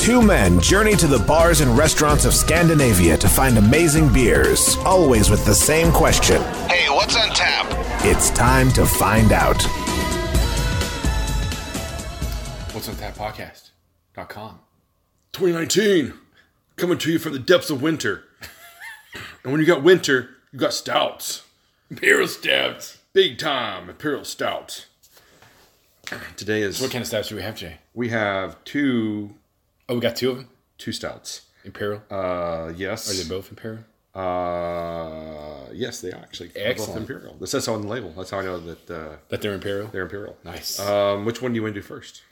Two men journey to the bars and restaurants of Scandinavia to find amazing beers, always with the same question. Hey, what's on tap? It's time to find out. What's on tap podcast.com. 2019, coming to you from the depths of winter. And when you got winter, you got stouts. Imperial stouts. Big time imperial stouts. Today is... What kind of stouts do we have, Jay? We have two... Oh, we got two of them? Two stouts. Imperial? Yes. Are they both Imperial? Yes, they are actually. Excellent. Both Imperial. This says so on the label. That's how I know that... that they're Imperial? They're Imperial. Nice. Which one do you want to do first?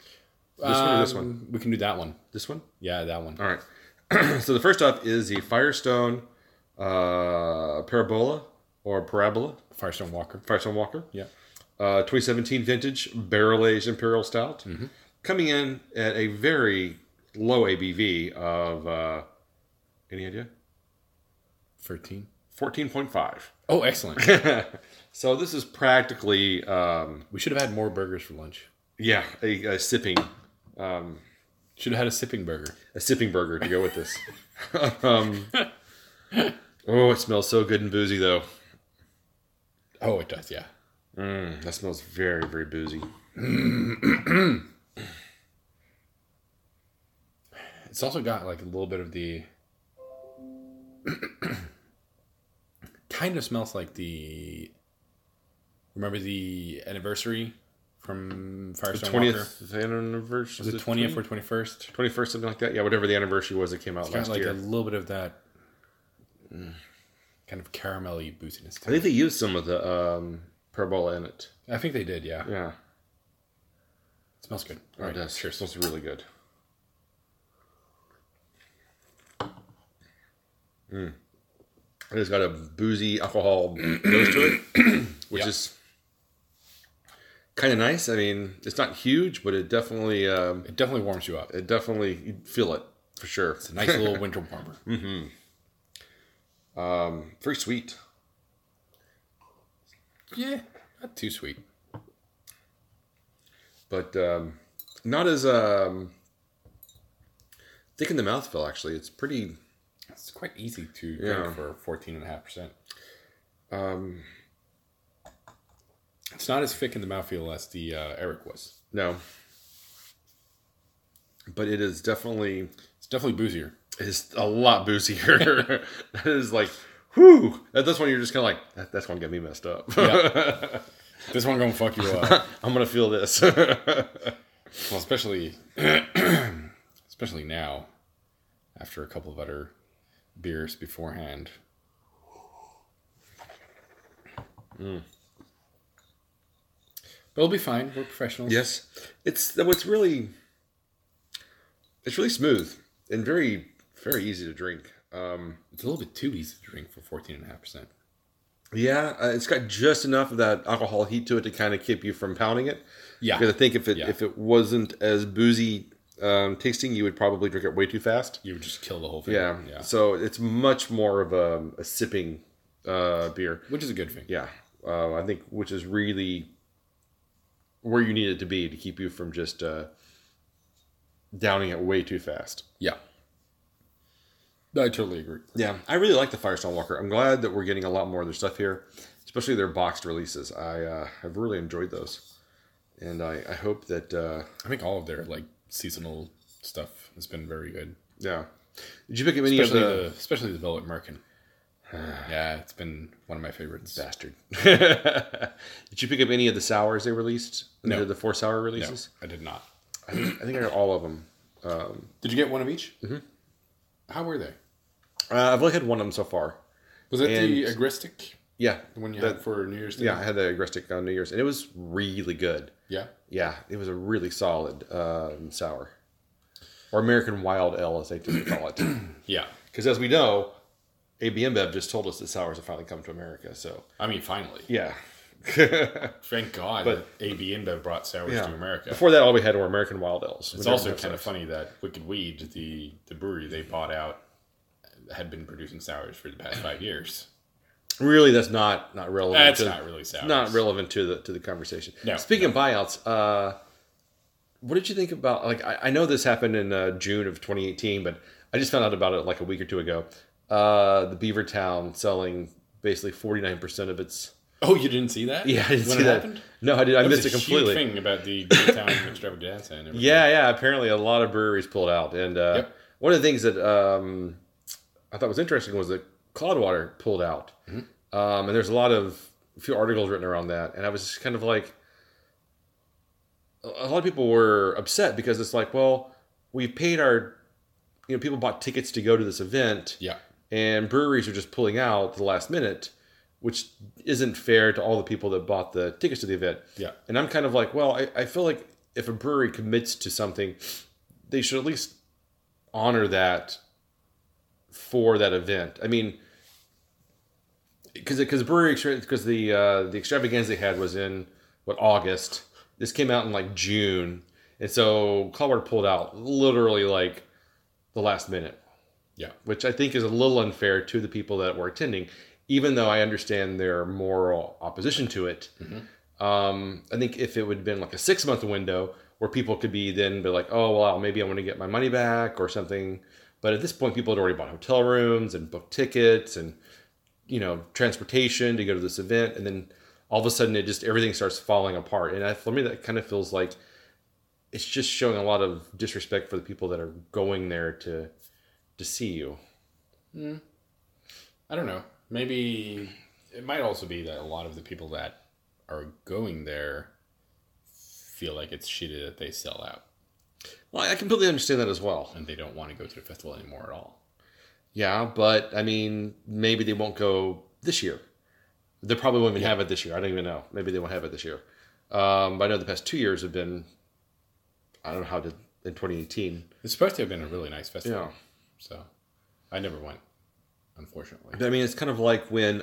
This one or this one? We can do that one. This one? Yeah, that one. All right. So the first up is the Firestone Parabola or Parabola. Firestone Walker. Firestone Walker. Yeah. 2017 vintage barrel-aged imperial stout. Mm-hmm. Coming in at a very low ABV of, any idea? 13. 14.5. Oh, excellent. So this is practically... we should have had more burgers for lunch. Yeah, a sipping... should have had a sipping burger. A sipping burger to go with this. Oh, it smells so good and boozy, though. Oh, it does, yeah. That smells very, very boozy. It's also got like a little bit of the... kind of smells like the... Remember the anniversary from Firestone Walker? The 20th anniversary? Was it 20th or 21st? 21st, something like that. Yeah, whatever the anniversary was that came out last got like year. a little bit of that kind of caramelly booziness. I think they used some of the Parabola in it. I think they did, yeah. Yeah. It smells good. All right, it does. Cheers. It smells really good. It has got a boozy alcohol nose to it, which is kind of nice. I mean, it's not huge, but it definitely... it definitely warms you up. It definitely... You feel it, for sure. It's a nice little winter warmer. Very sweet. Yeah, not too sweet. But not as thick in the mouthfeel, actually. It's pretty... It's quite easy to drink for 14.5%. It's not as thick in the mouthfeel as the Eric was. No. But it is definitely... It's definitely boozier. It is a lot boozier. That is like, whew. That's when you're just kind of like, that's going to get me messed up. Yeah. This one going to fuck you up. I'm going to feel this. Well, especially now, after a couple of other beers beforehand. But it'll be fine. We're professionals. Yes. It's really smooth and very, very easy to drink. It's a little bit too easy to drink for 14.5%. Yeah, it's got just enough of that alcohol heat to it to kind of keep you from pounding it. Yeah. Because I think if it wasn't as boozy tasting, you would probably drink it way too fast. You would just kill the whole thing. Yeah. So it's much more of a sipping beer. Which is a good thing. Yeah. I think which is really where you need it to be to keep you from just downing it way too fast. Yeah. I totally agree. Yeah. I really like the Firestone Walker. I'm glad that we're getting a lot more of their stuff here, especially their boxed releases. I've really enjoyed those. And I hope that... I think all of their like seasonal stuff has been very good. Yeah. Did you pick up any of the... Especially the Velvet Merkin. Yeah, it's been one of my favorites. Bastard. Did you pick up any of the sours they released? No. The 4 sour releases? No, I did not. I think I got all of them. Did you get one of each? Mm-hmm. How were they? I've only had one of them so far. Was that the Agrestic? Yeah. The one you had for New Year's Day? Yeah, I had the Agrestic on New Year's, and it was really good. Yeah? Yeah, it was a really solid sour. Or American Wild Ale, as they typically call it. Yeah. Because as we know, AB InBev just told us that sours have finally come to America, so... I mean, finally. Yeah. Thank God that AB InBev brought sours to America. Before that, all we had were American Wild Ales. It's also kind of funny that Wicked Weed, the brewery they bought out, had been producing sours for the past 5 years. Really, that's not relevant. That's not really sours. Not relevant to the conversation. No. Speaking of buyouts, what did you think about, like, I know this happened in June of 2018, but I just found out about it like a week or two ago. The Beavertown selling basically 49% of its... Oh, you didn't see that? Yeah, I didn't when see it that. Happened? No, I did. I missed it Huge completely. Thing about the Beavertown extravaganza and everything. Yeah. Apparently, a lot of breweries pulled out, and one of the things that I thought was interesting was that Cloudwater pulled out, and there's a few articles written around that, and I was just kind of like, a lot of people were upset because it's like, well, we paid people bought tickets to go to this event, and breweries are just pulling out at the last minute, which isn't fair to all the people that bought the tickets to the event. Yeah. And I'm kind of like, well, I feel like if a brewery commits to something, they should at least honor that for that event. I mean, because the extravaganza they had was in August. This came out in like June, and so Colorado pulled out literally like the last minute. Yeah, which I think is a little unfair to the people that were attending, even though I understand their moral opposition to it. I think if it would have been like a 6-month window where people could be like, oh, well, maybe I want to get my money back or something. But at this point, people had already bought hotel rooms and booked tickets and, transportation to go to this event. And then all of a sudden, everything starts falling apart. And for me, that kind of feels like it's just showing a lot of disrespect for the people that are going there to see you. I don't know. Maybe it might also be that a lot of the people that are going there feel like it's shitty that they sell out. Well, I completely understand that as well. And they don't want to go to the festival anymore at all. Yeah, but I mean, maybe they won't go this year. They probably won't even have it this year. I don't even know. Maybe they won't have it this year. But I know the past 2 years have been, I don't know how in 2018. It's supposed to have been a really nice festival. Yeah. So I never went, unfortunately. I mean, it's kind of like when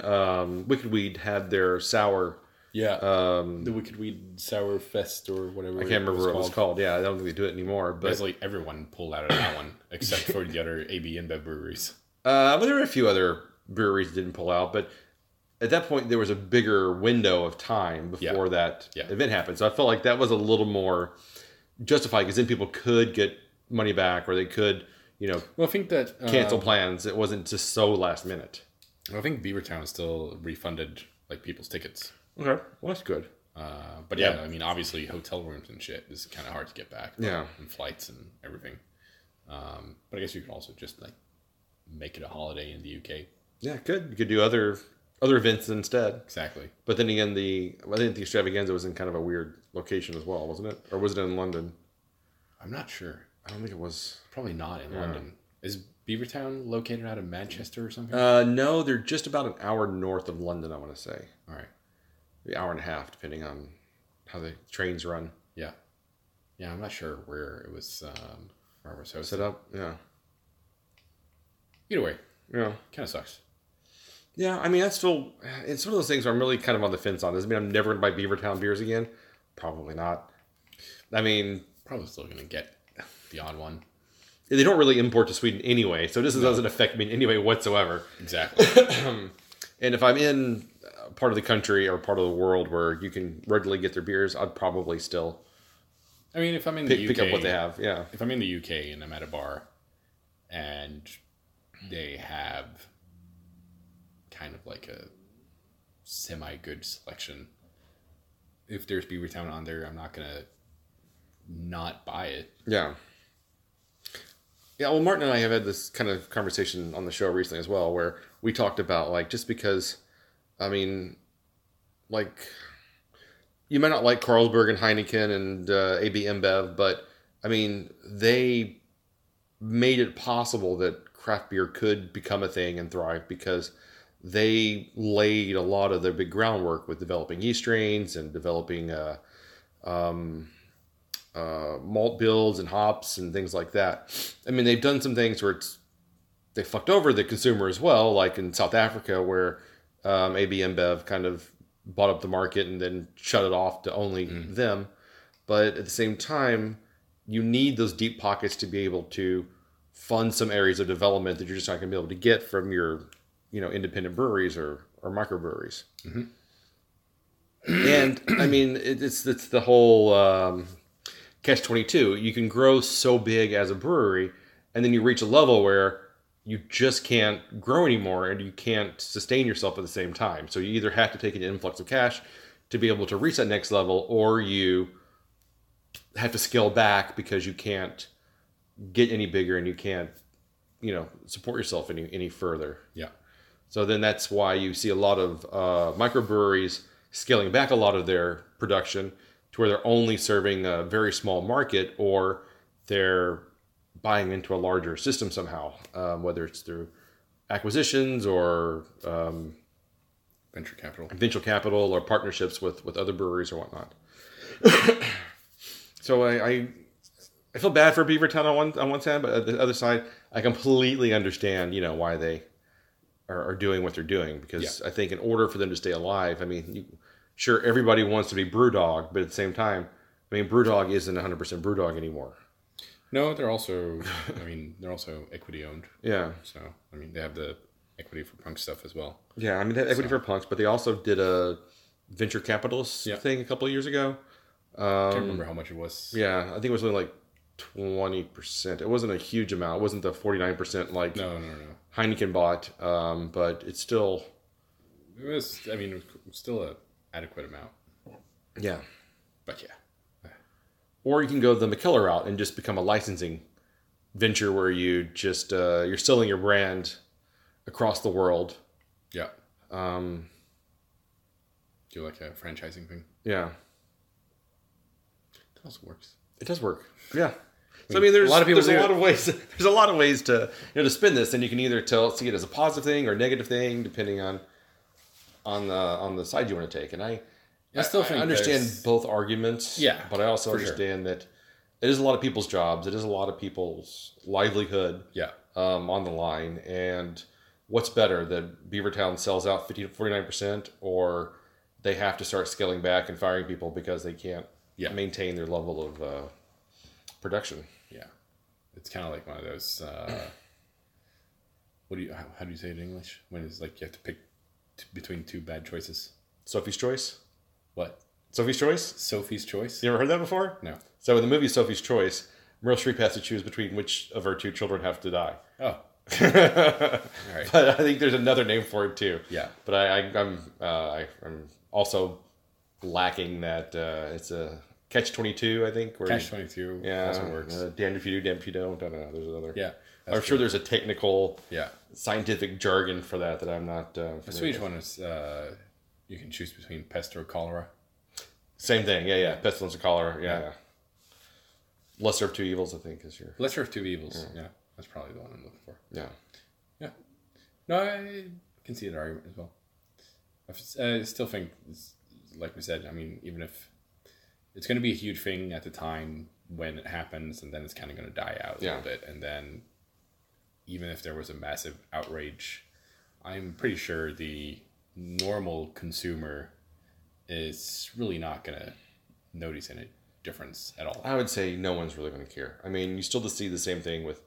Wicked Weed had their sour. Yeah. The Wicked Weed Sour Fest or whatever. I can't remember what it was called. Yeah, I don't think they do it anymore. But basically, everyone pulled out of that one except for the other AB InBev breweries. But there were a few other breweries that didn't pull out. But at that point, there was a bigger window of time before that event happened. So I felt like that was a little more justified because then people could get money back or they could, well, I think that cancel plans. It wasn't just so last minute. I think Beavertown still refunded like people's tickets. Okay, well that's good. But yeah, I mean, obviously hotel rooms and shit is kind of hard to get back. Yeah, and flights and everything. But I guess you can also just like make it a holiday in the UK. Yeah, good. You could do other events instead. Exactly. But then again, I think the extravaganza was in kind of a weird location as well, wasn't it? Or was it in London? I'm not sure. I don't think it was. Probably not in London. Is Beavertown located out of Manchester or something? No, they're just about an hour north of London, I want to say. All right. Maybe an hour and a half, depending on how the trains run. Yeah. Yeah, I'm not sure where it was set up. Yeah. Either way. Yeah. Kind of sucks. Yeah, I mean, it's one of those things where I'm really kind of on the fence on. Does it mean I'm never going to buy Beavertown beers again? Probably not. I mean... Probably still going to get the odd one. They don't really import to Sweden anyway, so this doesn't affect me in any way whatsoever. Exactly. And if I'm in part of the country or part of the world where you can readily get their beers, I'd probably still... I mean, if I'm in the UK... Pick up what they have, yeah. If I'm in the UK and I'm at a bar and they have kind of like a semi-good selection, if there's Beavertown on there, I'm not going to not buy it. Yeah. Yeah, well, Martin and I have had this kind of conversation on the show recently as well, where we talked about, like, just because, I mean, like, you might not like Carlsberg and Heineken and AB InBev, but, I mean, they made it possible that craft beer could become a thing and thrive because they laid a lot of their big groundwork with developing yeast strains and developing malt builds and hops and things like that. I mean, they've done some things where they fucked over the consumer as well, like in South Africa where AB InBev kind of bought up the market and then shut it off to only them. But at the same time, you need those deep pockets to be able to fund some areas of development that you're just not going to be able to get from your, independent breweries or microbreweries. And I mean, it's the whole catch-22. You can grow so big as a brewery, and then you reach a level where you just can't grow anymore, and you can't sustain yourself at the same time. So you either have to take an influx of cash to be able to reach that next level, or you have to scale back because you can't get any bigger and you can't, support yourself any further. Yeah. So then that's why you see a lot of microbreweries scaling back a lot of their production to where they're only serving a very small market, or they're buying into a larger system somehow, whether it's through acquisitions or venture capital or partnerships with other breweries or whatnot. So I feel bad for Beavertown on one side, but on the other side, I completely understand, why they are doing what they're doing, because I think in order for them to stay alive, I mean, sure, everybody wants to be Brewdog, but at the same time, I mean, Brewdog isn't 100% Brewdog anymore. No, they're also equity owned. Yeah. So, I mean, they have the equity for punk stuff as well. Yeah, I mean, they have equity for punks, but they also did a venture capitalist thing a couple of years ago. I can't remember how much it was. Yeah, I think it was only like 20%. It wasn't a huge amount. It wasn't the 49% like No. Heineken bought, but it's still... It was still an adequate amount. Yeah. But yeah. Or you can go the McKellar route and just become a licensing venture where you just you're selling your brand across the world. Yeah. Do like a franchising thing? Yeah. It also works. It does work. Yeah. So I mean, there's a lot of ways. There's a lot of ways to to spin this, and you can either see it as a positive thing or negative thing, depending on the side you want to take. And I still think I understand both arguments. Yeah, but I also understand that it is a lot of people's jobs. It is a lot of people's livelihood. Yeah. On the line, and what's better, that Beavertown sells out 50 to 49%, or they have to start scaling back and firing people because they can't maintain their level of production. Yeah, it's kind of like one of those. How do you say it in English? When it's like you have to pick between two bad choices. Sophie's Choice. What? Sophie's Choice? Sophie's Choice? You ever heard that before? No. So in the movie Sophie's Choice, Meryl Streep has to choose between which of her two children have to die. Oh. All right. But I think there's another name for it too. Yeah. But I'm also lacking that it's a catch-22, I think. Catch-22. Yeah. Also works. Damned if you do, damned if you don't. I don't know. There's another. Yeah. I'm sure there's a technical, yeah, scientific jargon for that I'm not. The Swedish one is you can choose between pest or cholera. Same thing. Yeah. Pestilence or cholera. Yeah. Lesser of two evils, I think, is your. Lesser of two evils. Yeah. That's probably the one I'm looking for. Yeah. Yeah. No, I can see that argument as well. I still think, like we said, I mean, even if it's going to be a huge thing at the time when it happens, and then it's kind of going to die out a little bit, and then even if there was a massive outrage, I'm pretty sure the normal consumer is really not going to notice any difference at all. I would say no one's really going to care. I mean, you still see the same thing with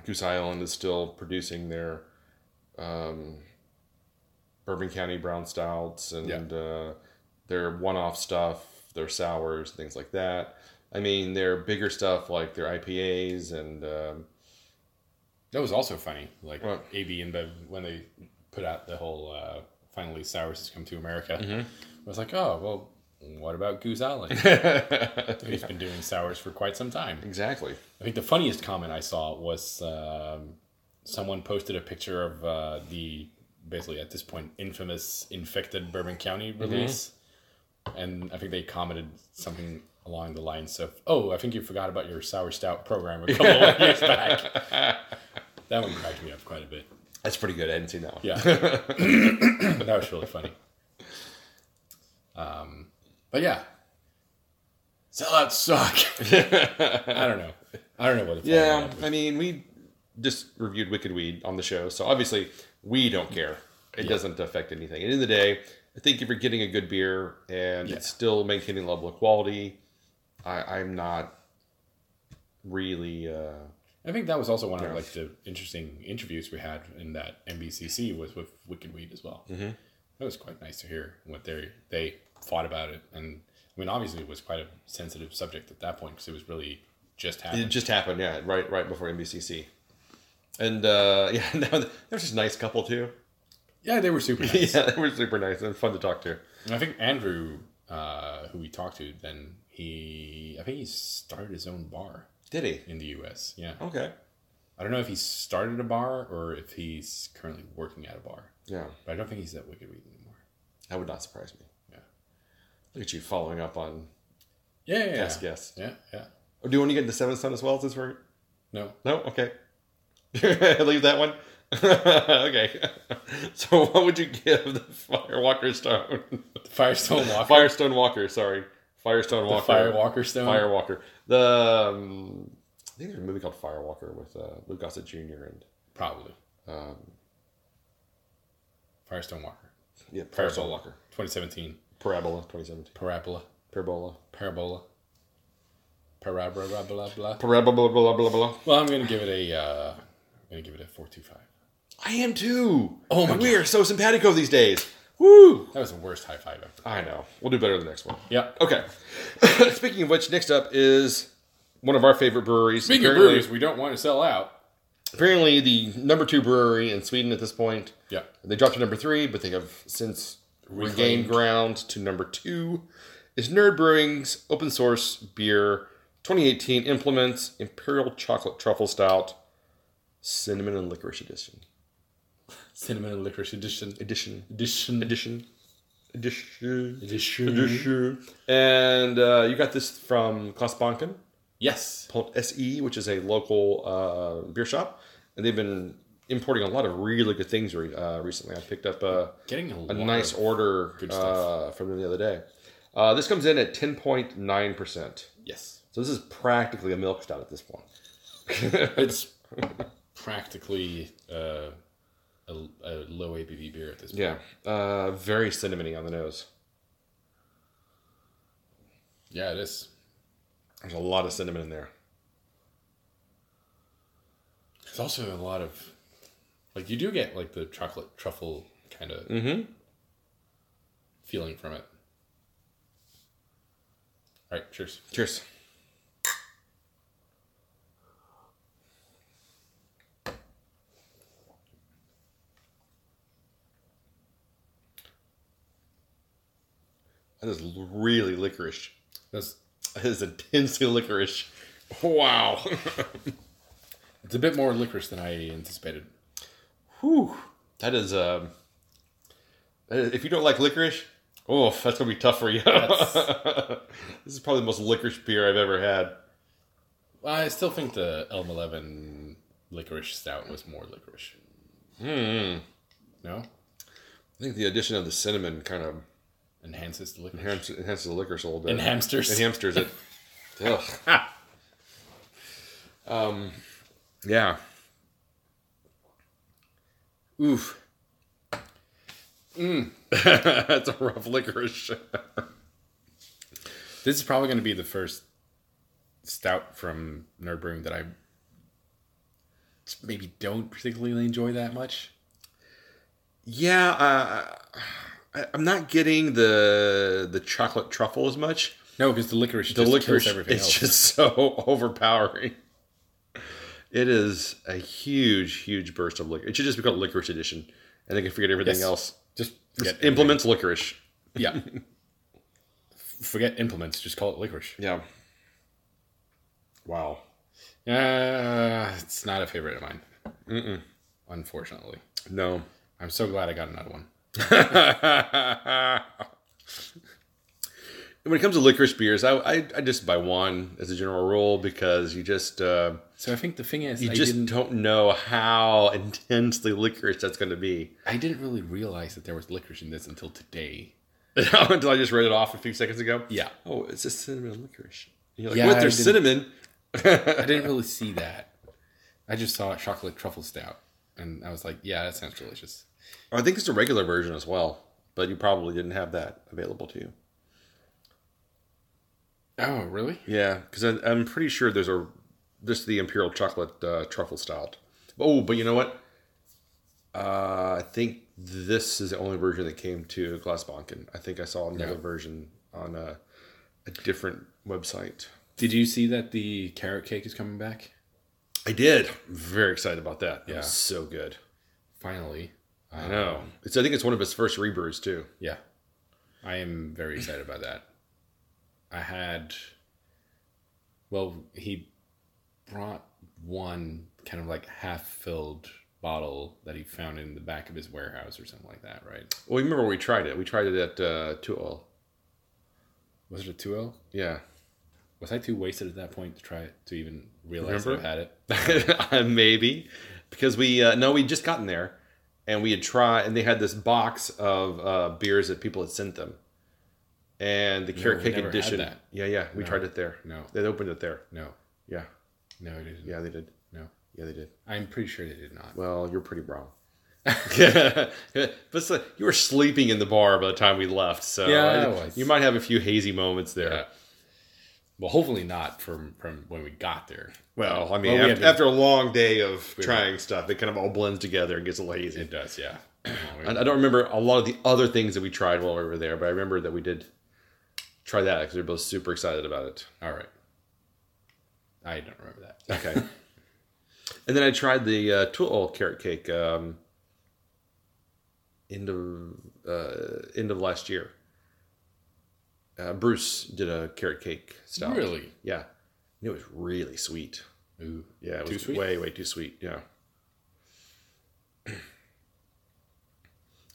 Goose Island is still producing their Bourbon County brown stouts and their one-off stuff, their sours, things like that. I mean, their bigger stuff like their IPAs and... that was also funny. Like what? AB InBev, when they put out the whole finally sours has come to America, I was like, oh, well, what about Goose Island? He's been doing sours for quite some time. Exactly. I think the funniest comment I saw was someone posted a picture of the, basically at this point, infamous infected Bourbon County release. And I think they commented something along the lines of, oh, I think you forgot about your sour stout program a couple of years back. That one cracked me up quite a bit. That's pretty good. I hadn't seen that one. Yeah. That was really funny. But yeah. Sellouts suck. I don't know what the Yeah, I mean, we just reviewed Wicked Weed on the show, so obviously we don't care. It doesn't affect anything. At the end of the day, I think if you're getting a good beer and it's still maintaining a level of quality, I'm not really... I think that was also one of like the interesting interviews we had in that MBCC was with Wicked Weed as well. It was quite nice to hear what they thought about it. And I I mean, obviously, it was quite a sensitive subject at that point because it was really just happened. It just happened, yeah, right before NBCC. And yeah, they were just a nice couple too. Yeah, they were super nice. Yeah, they were super nice and fun to talk to. And I think Andrew, who we talked to, I think he started his own bar. Did he? In the U.S., yeah. Okay. I don't know if he started a bar or if he's currently working at a bar. Yeah. But I don't think he's at Wicked Weed anymore. That would not surprise me. Yeah. Look at you following up on past guests. Yeah. Or do you want to get into Seventh Son as well since we're... No? Okay. Leave that one? Okay. So what would you give the Firewalker Stone? Firestone Walker? Firestone Walker, sorry. Firestone Walker. The Firewalker Stone? Firewalker. I think there's a movie called Firewalker with Luke Gossett Jr. and... Probably. Firestone Walker. Yeah, Firestone Walker. 2017. Parabola, 2017. Parabola. Parabola. Parabola. Parabola, blah, blah. Parabola, blah, blah, blah. Well, I'm going to give it a 4.25. I am too. Oh my God. We are so simpatico these days. Woo! That was the worst high five ever. I know. We'll do better the next one. Yeah. Okay. Speaking of which, next up is one of our favorite breweries. Speaking of breweries, we don't want to sell out. Apparently, the number 2 brewery in Sweden at this point. Yeah. They dropped to number 3, but they have since regained ground to number 2. Is Nerdbrewing's open source beer 2018 implements Imperial Chocolate Truffle Stout, Cinnamon and Licorice Edition. Cinnamon and Licorice Edition. Edition. And you got this from Klaus Banken. Yes. SE, which is a local beer shop. And they've been importing a lot of really good things recently. I picked up getting a nice order from them the other day. This comes in at 10.9%. Yes. So this is practically a milk stout at this point. It's practically a low ABV beer at this point. Yeah. Very cinnamony on the nose. Yeah, it is. There's a lot of cinnamon in there. There's also a lot of... Like, you do get, like, the chocolate truffle kind of feeling from it. All right, cheers. Cheers. That is really licorice. That is intensely licorice. Wow. It's a bit more licorice than I anticipated. Whew. That is, if you don't like licorice, that's going to be tough for you. This is probably the most licorice beer I've ever had. Well, I still think the Elm 11 licorice stout was more licorice. No? I think the addition of the cinnamon kind of enhances the licorice. Enhances the licorice a little bit. Enhamsters it. Yeah. Oof. That's a rough licorice. This is probably going to be the first stout from Nerdbrewing that I maybe don't particularly enjoy that much. Yeah, I'm not getting the chocolate truffle as much. No, because the licorice kills everything else. It's just so overpowering. It is a huge burst of licorice. It should just be called Licorice Edition, and they can forget everything else. Just implements licorice. Yeah. Forget implements. Just call it licorice. Yeah. Wow. It's not a favorite of mine. Unfortunately. No. I'm so glad I got another one. When it comes to licorice beers, I just buy one as a general rule because you just... so I think the thing is... You don't know how intensely licorice that's going to be. I didn't really realize that there was licorice in this until today. Until I just read it off a few seconds ago? Yeah. Oh, it's just cinnamon and licorice. And you're like, what? There's cinnamon? I didn't really see that. I just saw a chocolate truffle stout. And I was like, yeah, that sounds delicious. I think it's a regular version as well. But you probably didn't have that available to you. Oh, really? Yeah, because I'm pretty sure there's the Imperial Chocolate Truffle Stout. Oh, but you know what? I think this is the only version that came to Glasbanken. I think I saw another version on a different website. Did you see that the carrot cake is coming back? I did. I'm very excited about that. Yeah. It was so good. Finally. I know. I think it's one of his first rebrews, too. Yeah. I am very excited about that. He brought one kind of like half-filled bottle that he found in the back of his warehouse or something like that, right? Well, you remember we tried it. We tried it at 2L. Was it a 2L? Yeah. Was I too wasted at that point to try it, to even realize that I had it? Maybe. Because we just gotten there. And we had tried, and they had this box of beers that people had sent them. And the carrot cake edition. Had that. Yeah. We tried it there. No. They opened it there. No. Yeah. No, it didn't. Yeah, they did. No. Yeah, they did. I'm pretty sure they did not. Well, you're pretty wrong. But you were sleeping in the bar by the time we left, so I was. You might have a few hazy moments there. Yeah. Well, hopefully not from when we got there. Well, I mean, after a long day of trying stuff, it kind of all blends together and gets a little hazy. It does, yeah. I don't remember a lot of the other things that we tried while we were there, but I remember that we did try that because we were both super excited about it. All right. I don't remember that. Okay. And then I tried the Tool carrot cake end of last year. Bruce did a carrot cake stout. Really? Yeah. It was really sweet. Ooh. Yeah, it Too was sweet? way too sweet. Yeah.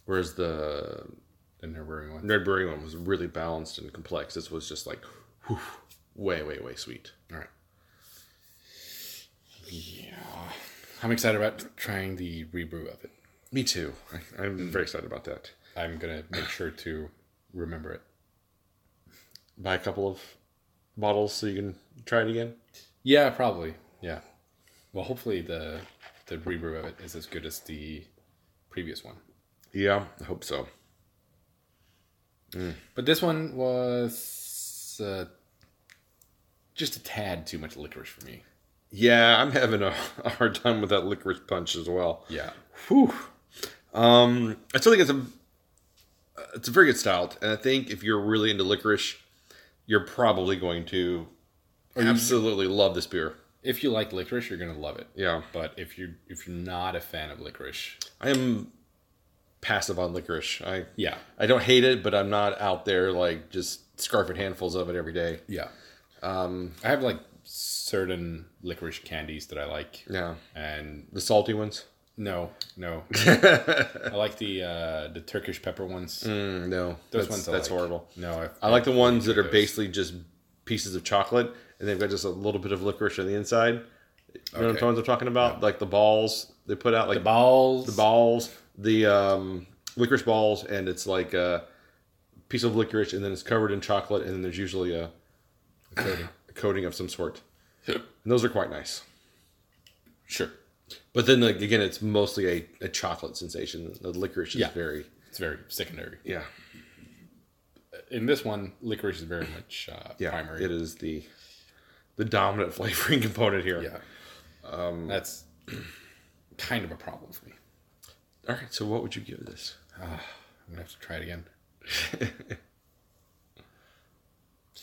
Whereas the Nerdbrewing one was really balanced and complex. This was just like way sweet. All right. Yeah. I'm excited about trying the rebrew of it. Me too. I'm very excited about that. I'm going to make sure to remember it. Buy a couple of bottles so you can try it again? Yeah, probably. Yeah. Well, hopefully the rebrew of it is as good as the previous one. Yeah, I hope so. But this one was just a tad too much licorice for me. Yeah, I'm having a hard time with that licorice punch as well. Yeah. Whew. I still think it's a very good stout, and I think if you're really into licorice, you're probably going to absolutely love this beer. If you like licorice, you're going to love it. Yeah. But if you're not a fan of licorice, I am passive on licorice. I don't hate it, but I'm not out there like just scarfing handfuls of it every day. Yeah. I have like certain licorice candies that I like. Yeah. And the salty ones? No. I like the Turkish pepper ones. No. Those ones that's horrible. No. I like the ones that are basically just pieces of chocolate and they've got just a little bit of licorice on the inside. You know what I'm talking about? Yeah. Like the balls they put out, like the balls, the licorice balls, and it's like a piece of licorice, and then it's covered in chocolate, and then there's usually a coating of some sort. And those are quite nice. Sure. But then again, it's mostly a chocolate sensation. The licorice is it's very secondary. Yeah. In this one, licorice is very much primary. It is the dominant flavoring component here. Yeah. That's kind of a problem for me. All right, so what would you give this? I'm going to have to try it again.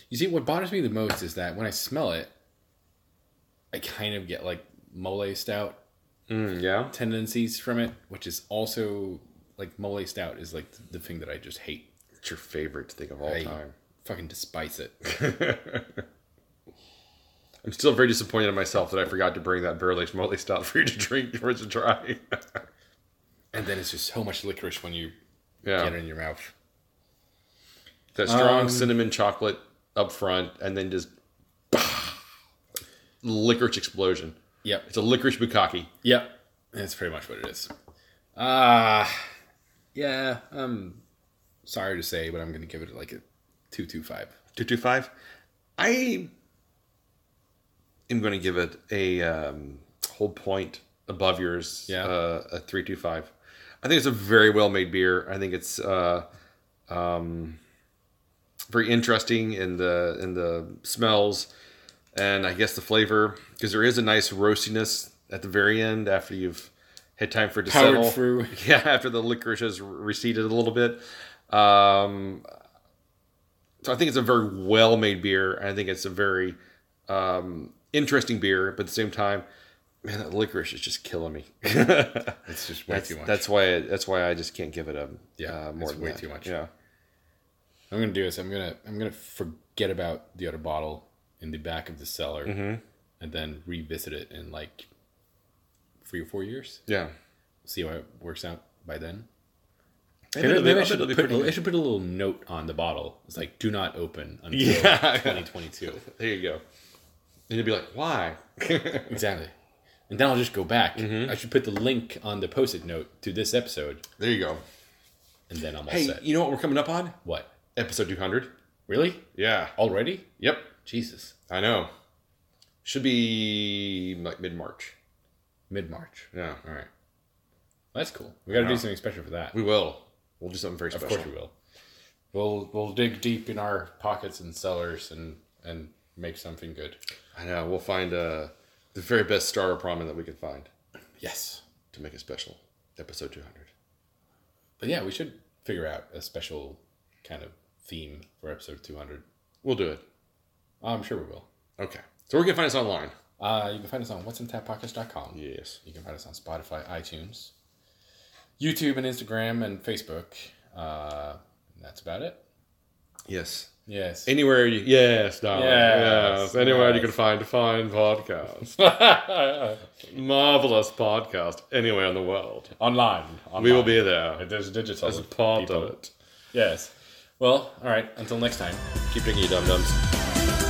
You see, what bothers me the most is that when I smell it, I kind of get like mole stout tendencies from it, which is also like mole stout is like the thing that I just hate. It's your favorite thing of all time. Fucking despise it. I'm still very disappointed in myself that I forgot to bring that barrel-aged mole stout for you to drink, for it to try. And then it's just so much licorice when you get it in your mouth. That strong cinnamon chocolate up front, and then just licorice explosion. Yep. It's a licorice bukkake. Yep. That's pretty much what it is. Yeah, I'm sorry to say, but I'm going to give it like a 2.25. 2.25? I am going to give it a whole point above yours. Yeah. A 3.25. I think it's a very well-made beer. I think it's very interesting in the smells and I guess the flavor, because there is a nice roastiness at the very end after you've had time for it to settle. Through. Yeah, after the licorice has receded a little bit. So I think it's a very well-made beer. I think it's a very interesting beer, but at the same time, man, that licorice is just killing me. It's just way too much. That's why I just can't give it more than way that. too much. Yeah. I'm gonna do this. I'm gonna forget about the other bottle in the back of the cellar, and then revisit it in like 3 or 4 years. Yeah. See how it works out by then. Maybe I should put a little note on the bottle. It's like, do not open until 2022. There you go. And you'll be like, why? Exactly. And then I'll just go back. I should put the link on the post-it note to this episode. There you go. And then I'm all Hey, set. you know what we're coming up on? What? Episode 200. Really? Yeah. Already? Yep. Jesus. I know. Should be like mid-March. Mid-March. Yeah. All right. That's cool. We got to do something special for that. We will. We'll do something very special. Of course we will. We'll dig deep in our pockets and cellars and make something good. I know. We'll find the very best starter ramen that we can find. Yes. To make a special episode 200. But yeah, we should figure out a special kind of theme for episode 200. We'll do it. I'm sure we will. Okay. So where can you find us online? You can find us on whatsintappodcast.com. Yes. You can find us on Spotify, iTunes, YouTube, and Instagram, and Facebook. That's about it. Yes. Yes. Anywhere you... Yes, darling. Yes. Anywhere you can find a fine podcast. Marvelous podcast anywhere in the world. Online. We will be there. There's digital. As a part people. of it. Yes. Well, all right. Until next time. Keep drinking, you dum-dums.